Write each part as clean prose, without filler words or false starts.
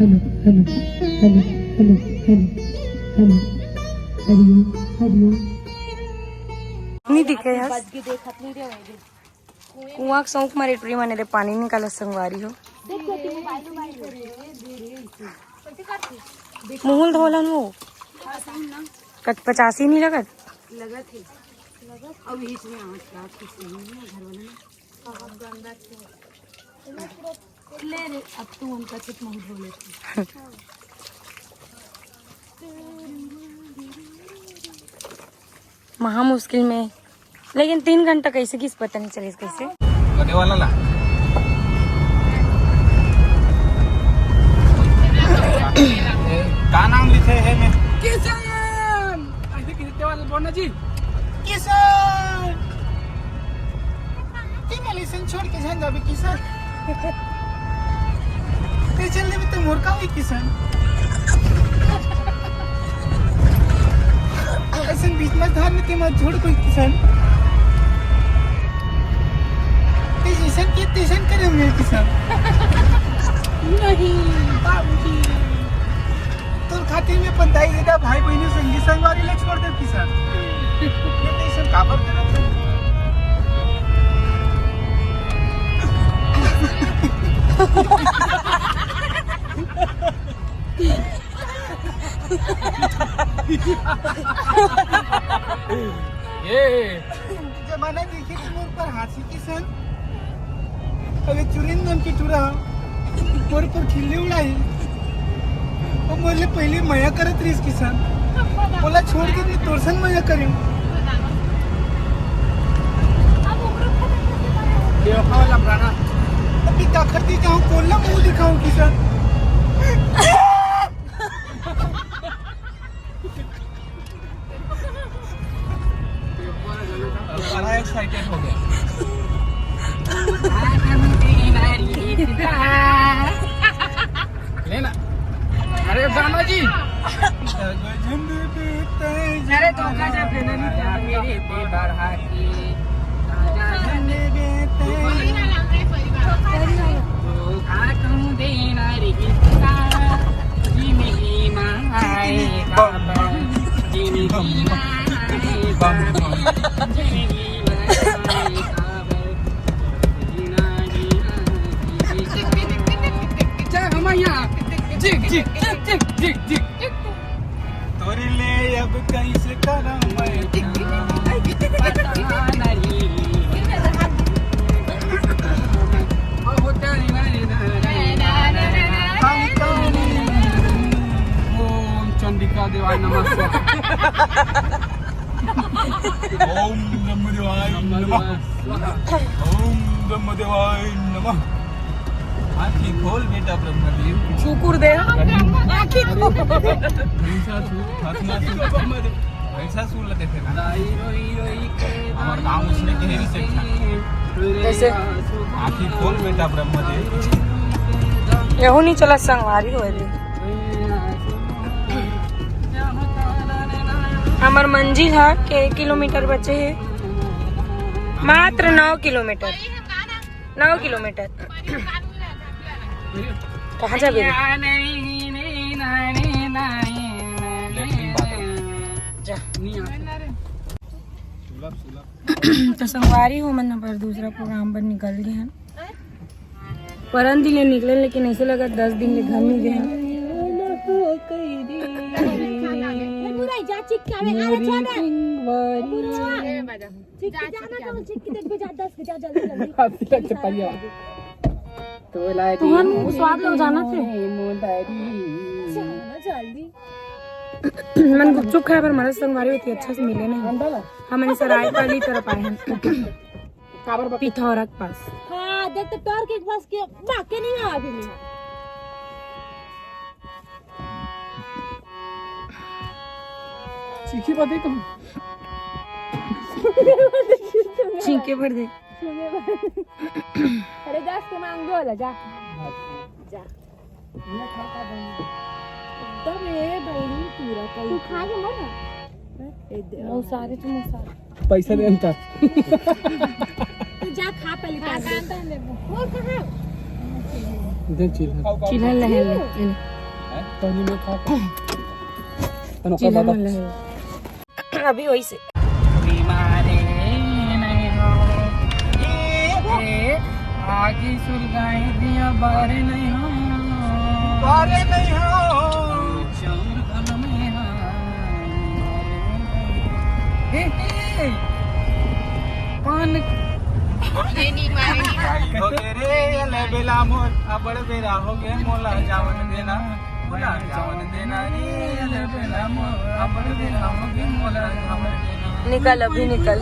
hello hello hello hello hello hello Hariom Hariom नहीं दिखे यार कुआं सौंक मारे टूरी माने रे पानी निकाला संगवारी हो मुहुल धोलन हो कत 85 नहीं लगत थे अब बीच में आँच का कुछ नहीं है घर वाले ने बहुत गंदा थे ले रे अब तू उनका चित नहीं धो लेती महा मुश्किल में लेकिन 3 घंटा कैसे किस पता नहीं चले कैसे बने वाला ला का नाम लिखे है मैं किसान ऐसे किसते वाला बोलना जी किसान की मलेशियन छोड़ के जाएंगे अभी किसान ते चलने में तो मुर्गा हुई किसान ऐसे बीच में धार में ते मत छोड़ कोई किसान ते किसान के टेंशन करे मैं किसान नहीं बाबूजी तो खातिर में पंताई देता भाई बहनों संगी संगवारी ले छोड़ दे किसान ये टेंशन काबर करत है ये जमाना देखिए तुम ऊपर हाथी किसान अबे चुरिन नाम की चुरा मोर पर खिल्ली उड़ाई और मोले पहले मया करत रही किसान बोला छोड़ के मैं तोरसन मया करूं देखा वाला प्राणा अभी ताकती जाऊं कोल्ला मुंह दिखाऊं किसान बड़ा एक्साइटेड हो गया लेना अरे गाना जी अरे तो गाजा फेना नहीं मेरे पे बढ़ा के गाजा झंडे बेते तो काटूं देना रे किसका जी मेरी माए बाबा जी मेरी माए बाबा जी मेरी माए बाबा जीना जीना जा हम यहाँ जिग जिग जिग जिग जिग तोरी ले अब कैसे करा मैं पता नहीं ओम चंडिका देवाय नमः ओम नमः देवाय नमः ओम नमः देवाय नमः आँखी खोल बेटा ब्रह्मदेव शुकुर दे आँखी खोल वैसा सूर लेते थे ना हमारे गाँव उसने गहरी से कैसे आँखी खोल बेटा ब्रह्मदेव यहू नहीं चला संगवारी हो हमार मंजिल है के 1 किलोमीटर बचे है मात्र 9 किलोमीटर 9 किलोमीटर कहाँ जा तो संगवारी हो मन पर दूसरा प्रोग्राम पर निकल गए हैं परन दिन निकले लेकिन ऐसे लगा 10 दिन ले घर में गए स्वाद लो जाना थे मन गुपचुप खाए पर हमारे संगवारी होती अच्छा से मिले नहीं हम सराय वाली तरफ आए हैं पिथौरा के पास हाँ देख तो टॉर के पास के बाकी नहीं है अभी में सीखी बातें कम छींके भर दे अरे दस के मांग दो जा जा एकदम ये बहनी पूरा कल तू खा के मत वो सारे तुम सारे पैसा दे अंतर तू जा खा पहले खा ले वो कहां दे चिल्ला चिल्ला ले पानी में खा तन जिला ओकर मन बाद लगे अभी वही से आगे सुलगाए दिया बारे नहीं हो बारे नहीं हो चोर गल में पान हो गे रे ले बेला मोर अबड़ बेरा हो गे मोला जावन देना मोला जावन देना रे ले बेला मोर अबड़ बेरा हो गे मोला जावन देना निकल अभी निकल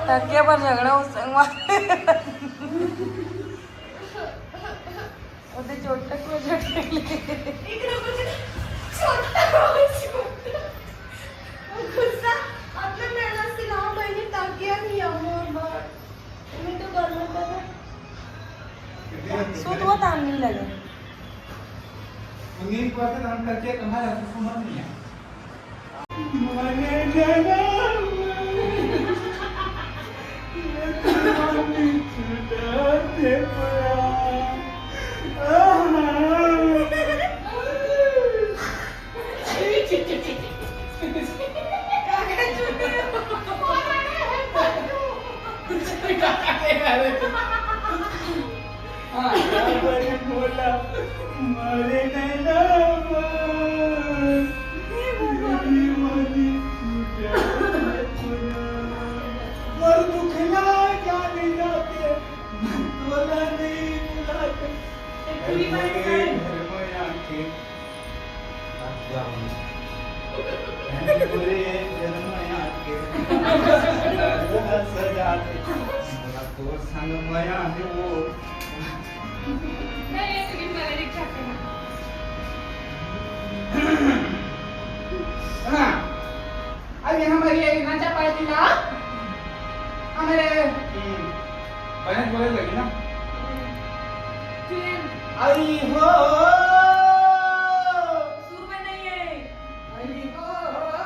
टक्के पर झगड़ा हो संगवा ओते चोटक को झटकले सूद वो ताम नहीं लगे उन्हीं को से हम करके कहाँ समझ नहीं है अभी हमारी नाचा पार्टी ना हमारे बहन बोले लगी ना आई हो सुर में नहीं है आई हो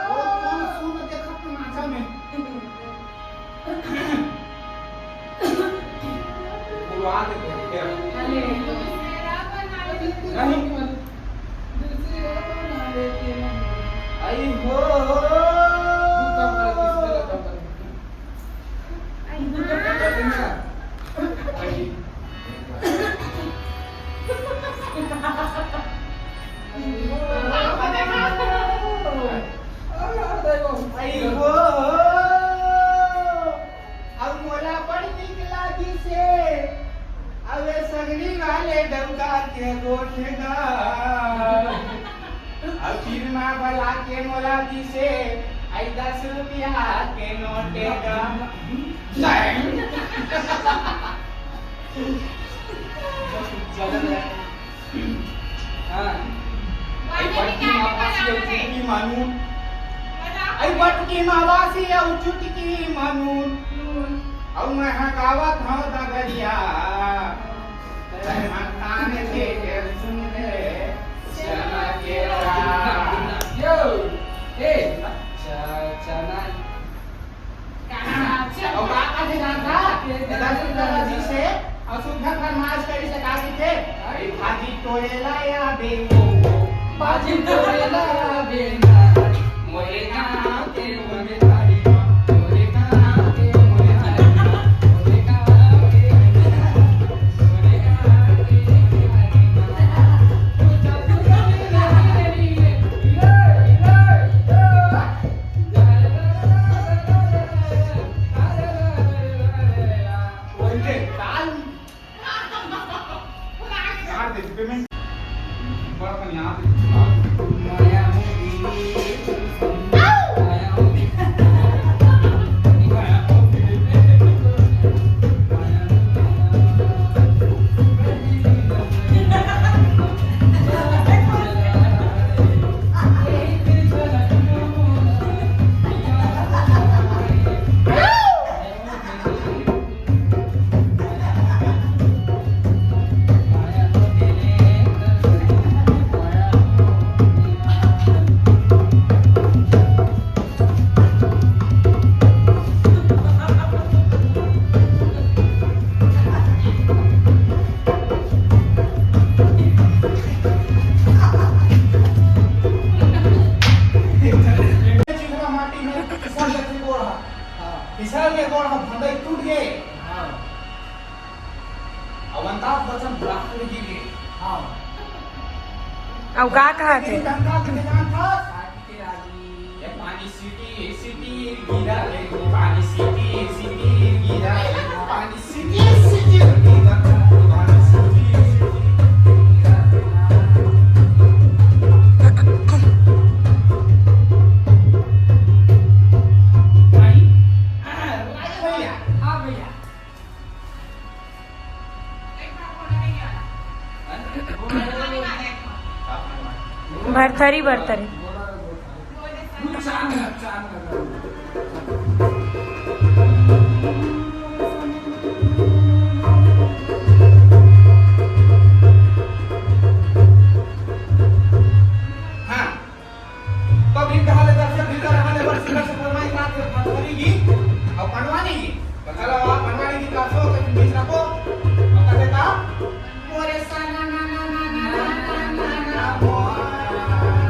वो कौन सुन देखा तुम नाचा में बुलवा देते क्या नहीं आई हो सगड़ी वाले डंका के गोठेगा फिर माँ भला के मोला दिसे आई 10 रुपया के नोटेगा बटकी मावासी और चुटकी मानू और मैं हकावत हूँ दगरिया कान के सुन ले चना के यो ए चना कहां और का थे जान था दादाजी से और सुधा फरमाइश करी से का थे अरे भाजी तोड़ेला या बेवो भाजी तोड़ेला या बेना मोरे गांव के मोरे तारी मोरे गांव के मोरे तारी मोरे गांव के मोरे गांव के पेमेंट बड़ा यहाँ फिसल गए कौन हम फंदे टूट गए अवंताप बचन ब्लाक कर गिरे हां अब का कहा थे गंगा के जान था ये पानी सिटी सिटी गिरा रे पानी सिटी सिटी गिरा रे पानी सिटी सिटी गिरा पानी सिटी भरथरी भरथरी हाँ तो भी कहा ले दर्शक भी कर हमारे वर्ष से फरमाई रात भरथरी की और बनवानी की चलो आप बनवानी की क्लासों